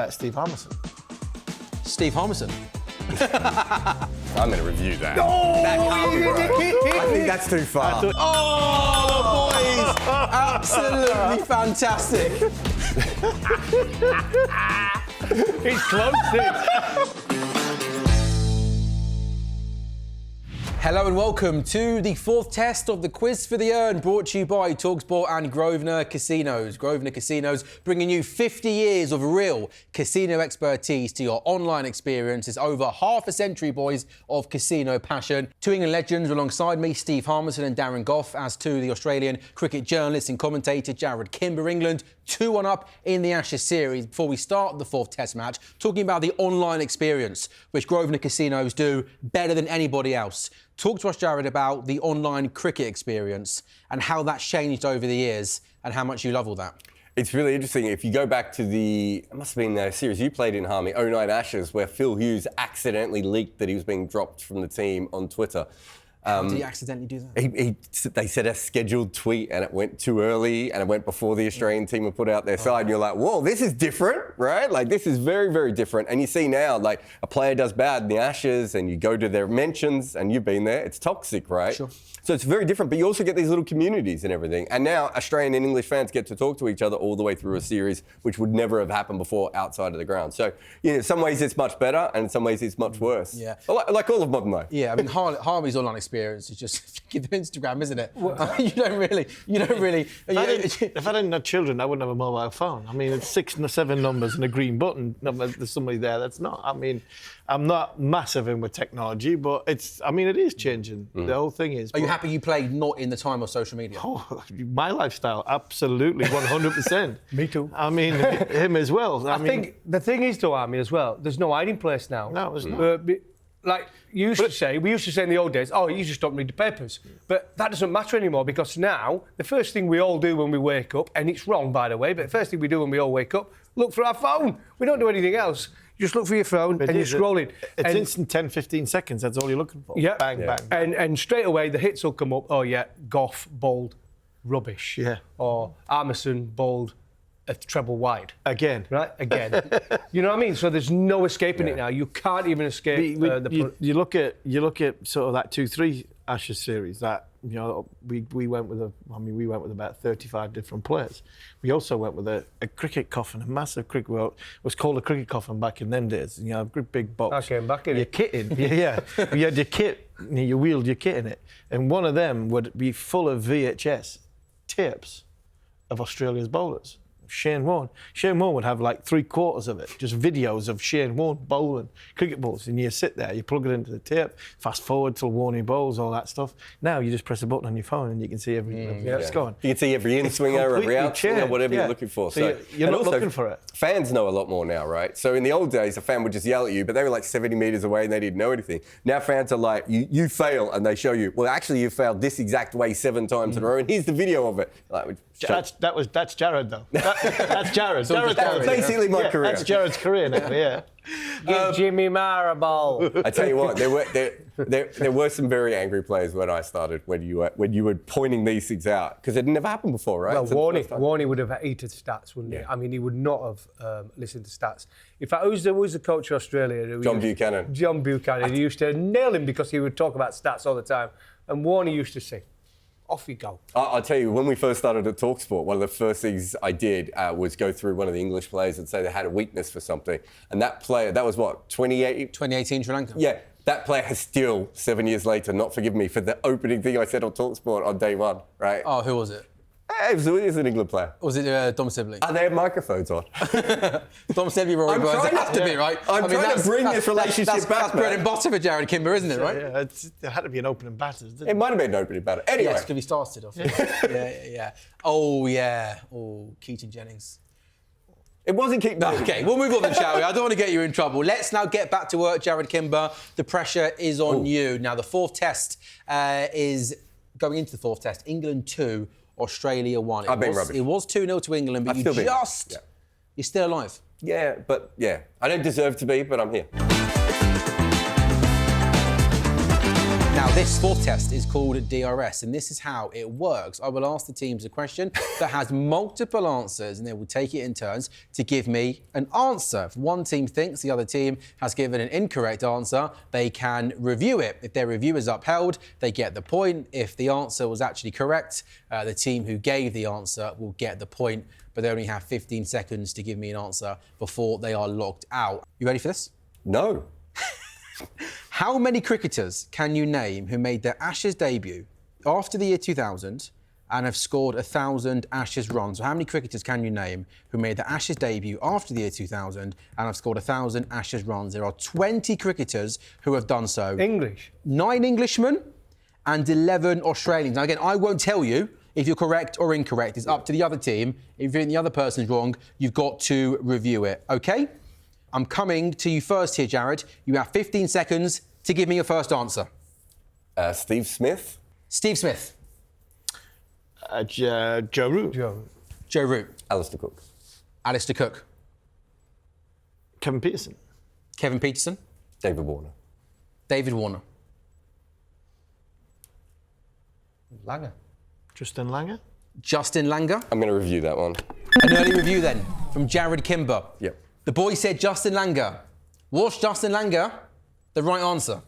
Steve Harmison. Steve Harmison. I'm going to review that. Oh, That can't be right. I think that's too far. Oh, boys! Absolutely fantastic. He's close. Hello and welcome to the fourth test of the Quiz for the Urn, brought to you by talkSPORT and Grosvenor Casinos. Grosvenor Casinos bringing you 50 years of real casino expertise to your online experience. It's over half a century, boys, of casino passion. Two England legends alongside me, Steve Harmison and Darren Gough, as to the Australian cricket journalist and commentator Jarrod Kimber. England 2-1 up in the Ashes series. Before we start the fourth test match, talking about the online experience, which Grosvenor Casinos do better than anybody else. Talk to us, Jarrod, about the online cricket experience and how that's changed over the years and how much you love all that. It's really interesting. If you go back to it must have been the series you played in, Harmy, 09 Ashes, where Phil Hughes accidentally leaked that he was being dropped from the team on Twitter. How did he accidentally do that? They said a scheduled tweet and it went too early and it went before the Australian team had put out their side. And you're like, whoa, this is different, right? Like, this is very, very different. And you see now, like, a player does bad in the Ashes and you go to their mentions and you've been there. It's toxic, right? Sure. So it's very different, but you also get these little communities and everything. And now Australian and English fans get to talk to each other all the way through a series, which would never have happened before outside of the ground. So, you know, in some ways it's much better and in some ways it's much worse. Yeah. Like all of modern life. Yeah, I mean, Harvey's online experience is just give them Instagram, isn't it? You don't really. If I didn't have children, I wouldn't have a mobile phone. I mean, it's 6 and 7 numbers and a green button. There's somebody there that's not. I mean, I'm not massive in with technology, but it is changing. The whole thing is. Are you happy you played not in the time of social media? Oh, my lifestyle, absolutely, 100%. Me too. I mean, him as well. I think the thing is, though, Army, as well, there's no hiding place now. No, there's not. Like we used to say in the old days, oh, you just don't read the papers. But that doesn't matter anymore because now, the first thing we all do when we wake up, and it's wrong, by the way, but the first thing we do when we all wake up, look for our phone. We don't do anything else. You just look for your phone and you're scrolling. It's instant 10, 15 seconds. That's all you're looking for. Yeah. Bang, bang. And straight away, the hits will come up. Oh, yeah, Gough, bowled, rubbish. Yeah. Or Harmison, bowled, a treble wide. Again. Right? Again. You know what I mean? So there's no escaping it now. You can't even escape you look at sort of that 2-3 Ashes series that, you know, we went with about 35 different players. We also went with a cricket coffin, a massive cricket. Well, it was called a cricket coffin back in them days. You know, a big box. I came back in your it. Kit in. Yeah. You had your kit, you wheeled your kit in it. And one of them would be full of VHS tapes of Australia's bowlers. Shane Warne would have like 3/4 of it, just videos of Shane Warne bowling cricket balls, and you sit there, you plug it into the tape, fast forward till Warne bowls, all that stuff. Now you just press a button on your phone and you can see everything that's going. You can see every in-swinger, every out-swinger, whatever you're looking for. So you're not looking for it. Fans know a lot more now, right? So in the old days, a fan would just yell at you, but they were like 70 metres away and they didn't know anything. Now fans are like, you fail, and they show you, well, actually you failed this exact way 7 times in a row, and here's the video of it. Like, that's Jarrod, though. That's Jarrod. That's basically my career. That's Jarrod's career now, yeah. Give Jimmy Marable. I tell you what, there were some very angry players when I started, when you were pointing these things out, because it never happened before, right? Well, Warney would have hated stats, wouldn't he? I mean, he would not have listened to stats. In fact, who was the coach of Australia? John Buchanan. John Buchanan. He used to nail him because he would talk about stats all the time. And Warney used to say, off you go. I'll tell you, when we first started at talkSPORT, one of the first things I did was go through one of the English players and say they had a weakness for something. And that player, that was what, 2018 Sri Lanka? Yeah. That player has still, 7 years later, not forgiven me for the opening thing I said on talkSPORT on day one, right? Oh, who was it? It was an England player. Was it Dom Sibley? They had microphones on. Dom Sibley, Rory Burns, it has to be, right? I'm trying to bring this relationship back, That's bread and butter for Jarrod Kimber, isn't it, right? Yeah, it had to be an opening batter, didn't it? It might have been an opening batter. Anyway. Yes, because he started off. Yeah. Oh, yeah. Oh, Keaton Jennings. It wasn't kicked. Okay, we'll move on then, shall we? I don't want to get you in trouble. Let's now get back to work, Jarrod Kimber. The pressure is on you. Now, the fourth test is going into the fourth test. England 2, Australia 1. I've been rubbish. It was 2-0 to England, but you're still alive. Yeah, but I don't deserve to be, but I'm here. Now, This fourth test is called DRS, and this is how it works. I will ask the teams a question that has multiple answers, and they will take it in turns to give me an answer. If one team thinks the other team has given an incorrect answer, they can review it. If their review is upheld, they get the point. If the answer was actually correct, the team who gave the answer will get the point, but they only have 15 seconds to give me an answer before they are locked out. You ready for this? No. How many cricketers can you name who made their Ashes debut after the year 2000 and have scored 1,000 Ashes runs? So how many cricketers can you name who made their Ashes debut after the year 2000 and have scored 1,000 Ashes runs? There are 20 cricketers who have done so. English. 9 Englishmen and 11 Australians. Now, again, I won't tell you if you're correct or incorrect. It's up to the other team. If you think the other person's wrong, you've got to review it, OK? I'm coming to you first here, Jarrod. You have 15 seconds to give me your first answer. Steve Smith. Steve Smith. Joe Root. Joe Root. Alistair Cook. Alistair Cook. Kevin Peterson. Kevin Peterson. David Warner. David Warner. Langer. Justin Langer. Justin Langer. I'm going to review that one. An early review then from Jarrod Kimber. Yep. The boy said Justin Langer. Was Justin Langer the right answer?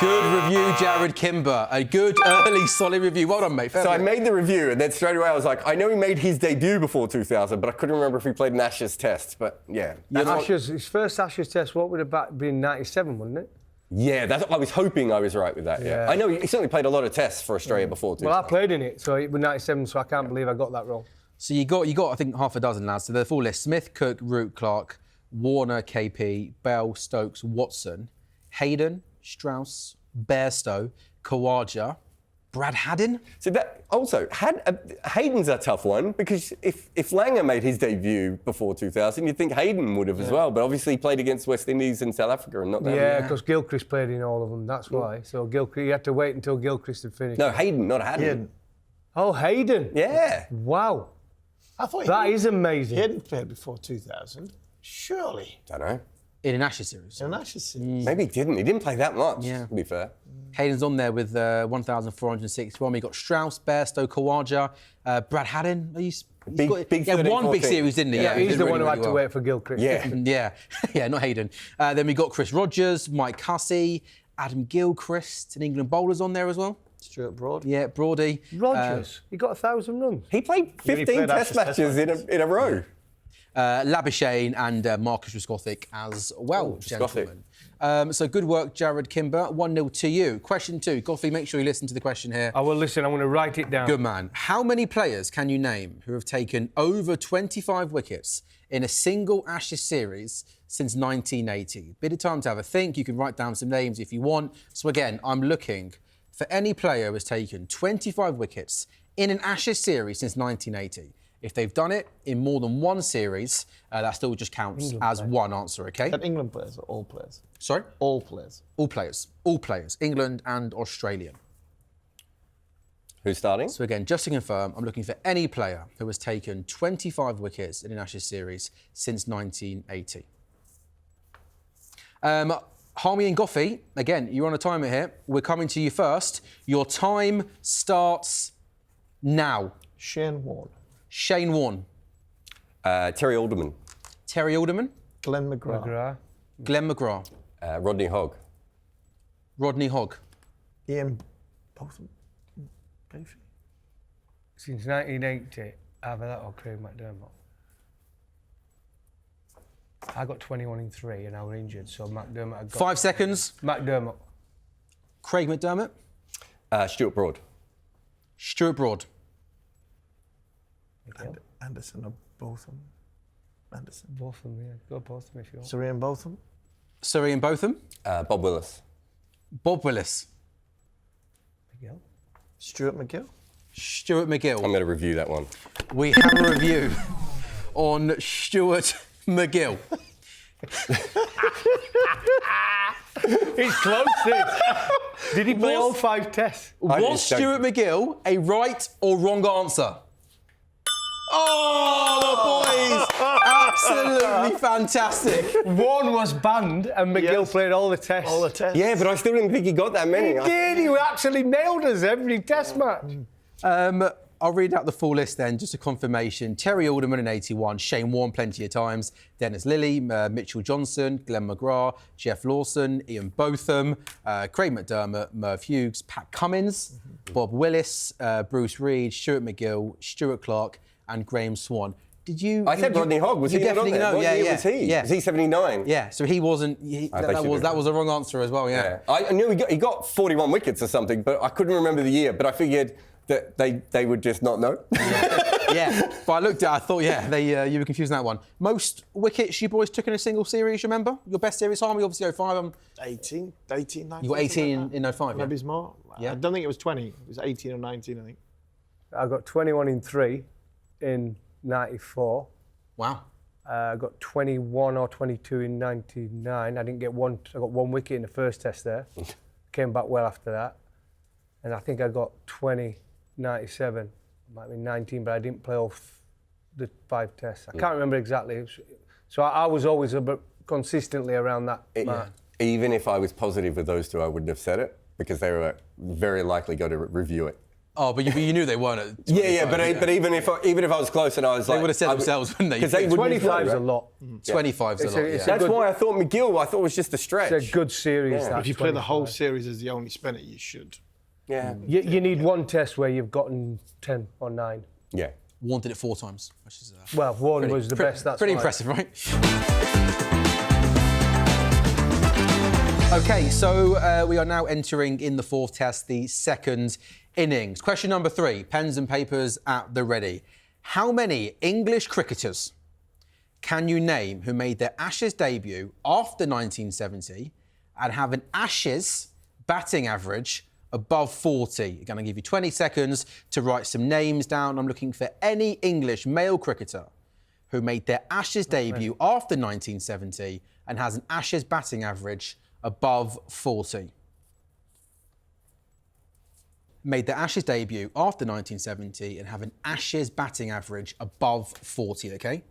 Good review, Jarrod Kimber. A good, early, solid review. Well done, mate. Fair So I play. made the review, and then straight away I was like, I know he made his debut before 2000, but I couldn't remember if he played an Ashes test. But yeah. His first Ashes test, what would have been 97, wouldn't it? Yeah, I was hoping I was right with that. Yeah. Yeah. I know he certainly played a lot of tests for Australia before 2000. Well, I played in it, so it was 97, so I can't believe I got that wrong. So you got, I think, half a dozen lads. So the full list: Smith, Cook, Root, Clark, Warner, KP, Bell, Stokes, Watson, Hayden, Strauss, Bairstow, Khawaja, Brad Haddin. So that also Hayden's a tough one because if Langer made his debut before 2000, you'd think Hayden would have as well. But obviously he played against West Indies and South Africa and not that. Yeah, because Gilchrist played in all of them. That's why. So Gilchrist, you had to wait until Gilchrist had finished. No, Hayden, not Haddon. Oh, Hayden. Yeah. Wow. I thought That is amazing. He hadn't played before 2000. Surely. Don't know. In an Ashes series. In an Ashes series. Maybe he didn't. He didn't play that much. Yeah. To be fair. Hayden's on there with 1,461. We got Strauss, Bairstow, Khawaja, Brad Haddin. Big one 13, big 14. series, didn't he? Yeah, he He's did the really, one who really had to well. wait for Gilchrist. Yeah. Yeah, not Hayden. Then we got Chris Rogers, Mike Hussey, Adam Gilchrist, and England bowlers on there as well. Stuart Broad. Yeah, Broady. Rogers, he got 1,000 runs. He played 15 played test matches in a row. Labuschagne and Marcus Ruskothic as well, gentlemen. So good work, Jarrod Kimber. 1-0 to you. Question 2. Goffey, make sure you listen to the question here. I will listen. I'm going to write it down. Good man. How many players can you name who have taken over 25 wickets in a single Ashes series since 1980? Bit of time to have a think. You can write down some names if you want. So again, I'm looking for any player who has taken 25 wickets in an Ashes series since 1980. If they've done it in more than one series, that still just counts as one answer, OK? At England players or all players? Sorry? All players. All players. All players. England and Australian. Who's starting? So again, just to confirm, I'm looking for any player who has taken 25 wickets in an Ashes series since 1980. Harmy and Goffey, again, you're on a timer here. We're coming to you first. Your time starts now. Shane Warne. Shane Warne. Terry Alderman. Terry Alderman. Glenn McGrath. McGrath. Glenn McGrath. Rodney Hogg. Rodney Hogg. Ian Botham. Beefy. Since 1980, either that or Craig McDermott. I got 21 in 3 and I was injured, so McDermott had got... 5 seconds. McDermott. Craig McDermott. Stuart Broad. Stuart Broad. Anderson or Botham. Anderson. Botham, yeah. Go Botham if you want. Sir Ian Botham. Sir Ian Botham. Bob Willis. Bob Willis. Miguel. Stuart McGill. Stuart McGill. I'm going to review that one. We have a review on Stuart McGill. It's close, this. Did he play all 5 tests? Was Stuart McGill a right or wrong answer? Oh, the boys! Absolutely fantastic. One was banned and McGill Yes. played all the tests. All the tests. Yeah, but I still didn't think he got that many. He did. He actually nailed us every test match. I'll read out the full list then, just a confirmation. Terry Alderman in 81, Shane Warne plenty of times, Dennis Lilly, Mitchell Johnson, Glenn McGrath, Jeff Lawson, Ian Botham, Craig McDermott, Merv Hughes, Pat Cummins, Bob Willis, Bruce Reed, Stuart McGill, Stuart Clark, and Graham Swan. Did you? I said Rodney Hogg. Was you he not definitely there? know? What Yeah, year yeah. was he? Yeah. Was he 79? Yeah, so he wasn't. That was the wrong answer as well. Yeah. I knew he got 41 wickets or something, but I couldn't remember the year. But I figured that they would just not know. Yeah, but I looked at it, I thought, you were confused on that one. Most wickets you boys took in a single series, remember? Your best series, Harmy, obviously 05. 18, 19. You got 18 in 05, yeah? Maybe it's more. Yeah. I don't think it was 20. It was 18 or 19, I think. I got 21 in 3 in 94. Wow. I got 21 or 22 in 99. I didn't get one. I got one wicket in the first test there. Came back well after that. And I think I got 20, 97. Might have been 19, but I didn't play all the 5 tests. I can't remember exactly. So I was always consistently around that mark. Even if I was positive with those two, I wouldn't have said it because they were very likely going to review it. Oh, but you knew they weren't at 25, Yeah, but even if I was close and I was like, they would have said themselves, wouldn't they? Because they would 25 is a lot. 25 is a lot, it's yeah. a That's good- why I thought McGill. I thought it was just a stretch. It's a good series. Yeah. that, If you play the whole 25. series as the only spinner, you should. Yeah. You need one test where you've gotten 10 or 9. Yeah. Warren did it 4 times, which is Well, one was the best. That's pretty why. impressive, right? Okay, so we are now entering in the 4th test, the 2nd innings. Question number 3, pens and papers at the ready. How many English cricketers can you name who made their Ashes debut after 1970 and have an Ashes batting average above 40? I'm going to give you 20 seconds to write some names down. I'm looking for any English male cricketer who made their Ashes debut after 1970 and has an Ashes batting average above 40. Made their Ashes debut after 1970 and have an Ashes batting average above 40, OK?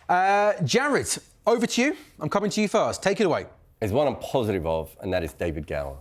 Jarrod, over to you. I'm coming to you first. Take it away. There's one I'm positive of, and that is David Gower.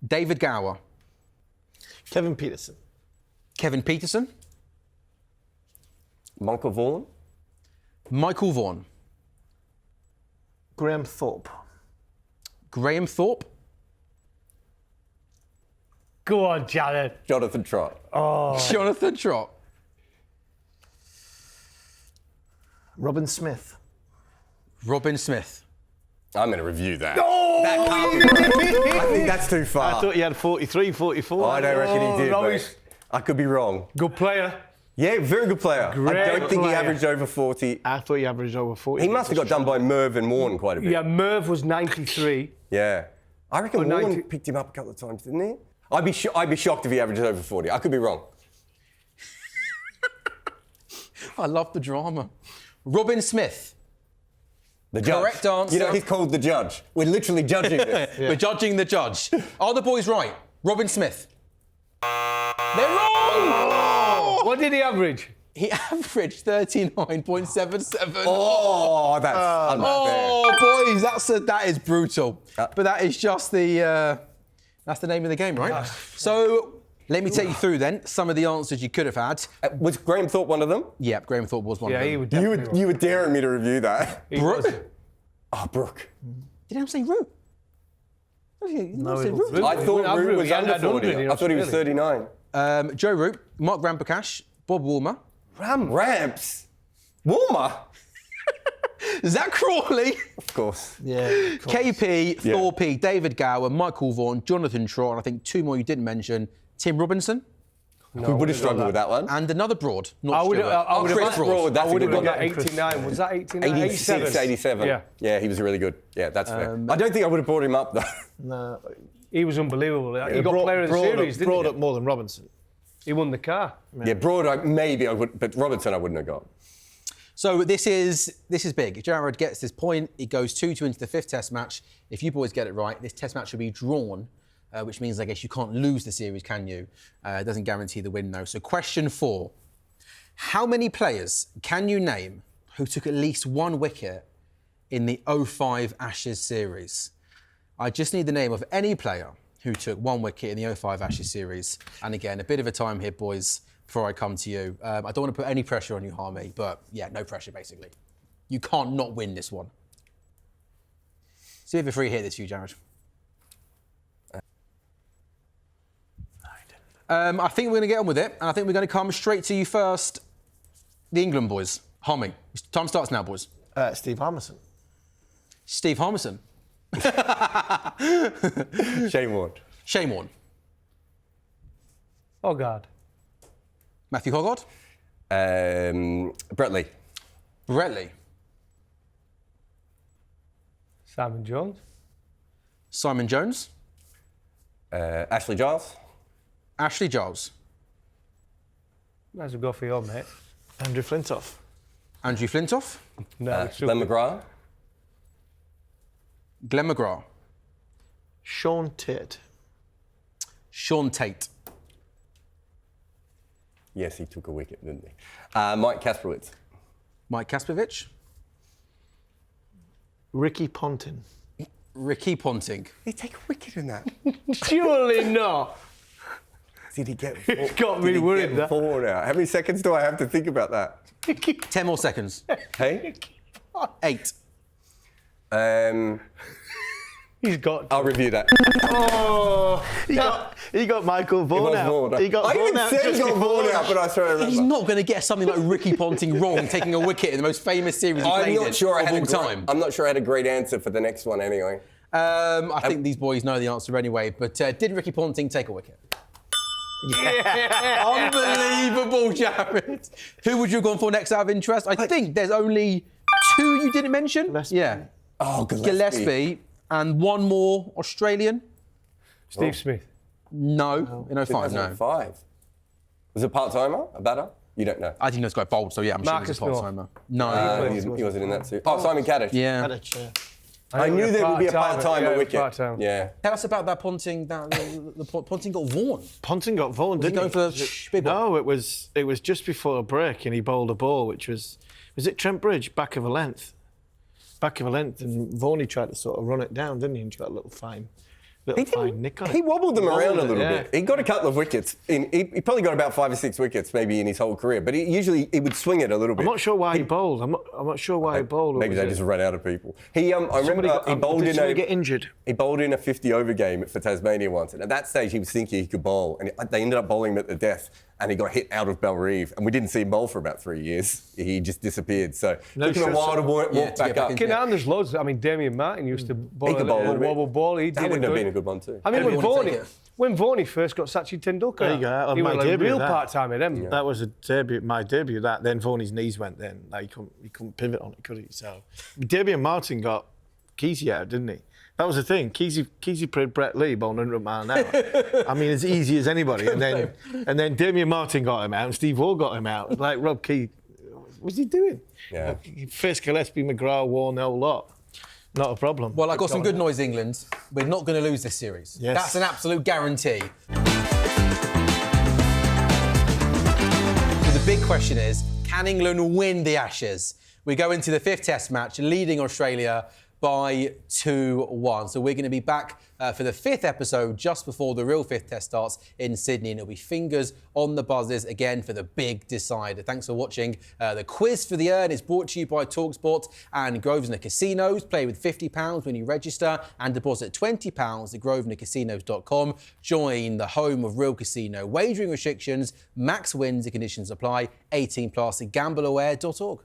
David Gower. Kevin Peterson. Kevin Peterson. Michael Vaughan. Michael Vaughan. Graham Thorpe. Graham Thorpe. Go on, Jarrod. Jonathan Trott. Jonathan Trott. Robin Smith. Robin Smith. I'm going to review that. Oh, That can't be. I think that's too far. I thought you had 43, 44. I don't reckon he did, Royce. but I could be wrong. Good player. Yeah, very good player. Great I don't think he player. averaged over 40. I thought you averaged over 40. He must have got done by Merv and Warren quite a bit. Yeah, Merv was 93. Yeah. I reckon But Warren 90 picked him up a couple of times, didn't he? I'd be shocked if he averages over 40. I could be wrong. I love the drama. Robin Smith. The judge. Correct answer. You know, he's called the judge. We're literally judging this. We're judging the judge. Are the boys right? Robin Smith. They're wrong! What did he average? He averaged 39.77. Oh, that's unfair. Oh, boys, that is brutal. But that is just that's the name of the game, right? So let me take you through then some of the answers you could have had. Was Graham Thorpe one of them? Yep, Graham Thorpe was one of Yeah, them. he would definitely. You were daring me to review that. Brooke? Oh, Brooke. Did I say Root? No, it was Root. I thought Root was He had under 100 40. in I thought he was Australia. 39. Joe Root, Mark Ramprakash, Bob Woolmer, Ramps. Warmer. Zach Crawley, Of course. Yeah. KP, Thorpe, David Gower, Michael Vaughan, Jonathan Trott, and I think 2 more you didn't mention, Tim Robinson, We would have struggled with that one. and another Broad, not I would Stewart. have Chris Broad. Broad, that's I a would have good got one. that 89. Was that 89? 86, 87. Yeah. Yeah, he was really good. Yeah, that's fair. I don't think I would have brought him up, though. No. He was unbelievable. He got player of the series, didn't brought he? up more than Robinson. He won the car. Yeah, Broad, maybe I would, but Robinson I wouldn't have got. So this is big. If Jarrod gets this point, it goes 2-2 into the 5th test match. If you boys get it right, this test match will be drawn, which means I guess you can't lose the series, can you? It doesn't guarantee the win though. So question 4. How many players can you name who took at least 1 wicket in the 05 Ashes series? I just need the name of any player who took 1 wicket in the 05 Ashes series. And again, a bit of a time here, boys, before I come to you. I don't want to put any pressure on you, Harmy, but yeah, no pressure, basically. You can't not win this one. See if a free hit this, you, Jarrod. I think we're going to get on with it, and I think we're going to come straight to you first. The England boys. Harmy. Time starts now, boys. Steve Harmison. Steve Harmison. Shane Warne. Shane Warne. Oh, God. Matthew Hoggard. Brett Lee. Brett Lee. Simon Jones. Simon Jones. Ashley Giles. Ashley Giles. Might as well go for your mate. Andrew Flintoff. Andrew Flintoff. No, Glenn McGrath. Glenn McGrath. Sean Tate. Sean Tate. Yes, he took a wicket, didn't he? Mike Kasprowicz. Mike Kaspovich. Ricky Ponting. Ricky Ponting. Did he take a wicket in that? Surely not. Did he get It's got me worried, that. 4 now? How many seconds do I have to think about that? 10 more seconds. Hey? 8. He's got. I'll review that. Oh, He got Michael Vaughan out. He got I Vaughan even out said just he got before Vaughan out, but I swear I remember. He's not going to get something like Ricky Ponting wrong, taking a wicket in the most famous series he I'm played not sure I in had of all time. I'm not sure I had a great answer for the next one anyway. I think these boys know the answer anyway, but did Ricky Ponting take a wicket? Yeah. Unbelievable, Jarrod. Who would you have gone for next out of interest? I think there's only 2 you didn't mention. Gillespie. Yeah. Oh, Gillespie and 1 more Australian. Steve Smith. No, in 05, no. 2005. Was it part-timer, a batter? You don't know. I think that's got bold, so yeah, I'm sure Marcus he's a part-timer. He wasn't in that suit. Oh, Simon Kaddish. Yeah. I knew there would be a part-timer yeah, wicket. part-timer. Yeah. Tell us about that Ponting, the Ponting got Vaughan. Ponting got Vaughan, didn't going he? for big one? No, it was just before a break, and he bowled a ball, which was it Trent Bridge, back of a length, and Vaughan tried to sort of run it down, didn't he? And he got a little fine nick on it. He wobbled them around a little yeah. bit. He got a couple of wickets. He probably got about 5 or 6 wickets maybe in his whole career, but he would swing it a little bit. I'm not sure why he bowled. I'm not sure why he bowled. Maybe they just ran out of people. I remember he bowled did somebody get injured? He bowled in a 50-over game for Tasmania once, and at that stage he was thinking he could bowl, and they ended up bowling him at the death, and he got hit out of Belrive, and we didn't see him bowl for about 3 years. He just disappeared. So No took him a while to walk back up. There's loads. I mean, Damien Martin used to bowl could a bowl a little little bit. wobble ball. That wouldn't have been a good one too. I mean, Everyone would take it. when Varney first got Sachin Tendulkar, There you go. he My was a debut, real that. part-timer then. That was my debut. That then Vaughan's knees went. Then like, he couldn't pivot on it, could he? So Damien Martin got Kesey out, didn't he? That was the thing. Kesey played Brett Lee bowling 100 mile an hour. I mean, as easy as anybody. And then Damien Martin got him out, and Steve Waugh got him out. Like Rob Key, what's he doing? Yeah. First Gillespie, McGrath, Warren, the whole lot. Not a problem. Well, I got some good noise, England. We're not going to lose this series. Yes. That's an absolute guarantee. So the big question is, can England win the Ashes? We go into the 5th Test match, leading Australia by 2-1. So we're going to be back for the 5th episode just before the real 5th Test starts in Sydney, and it'll be fingers on the buzzers again for the big decider. Thanks for watching. The Quiz for the Urn is brought to you by talkSPORT and Grosvenor Casinos. Play with £50 when you register and deposit £20 at grosvenorcasinos.com. Join the home of real casino wagering restrictions, max wins and conditions apply. 18+ at gambleaware.org.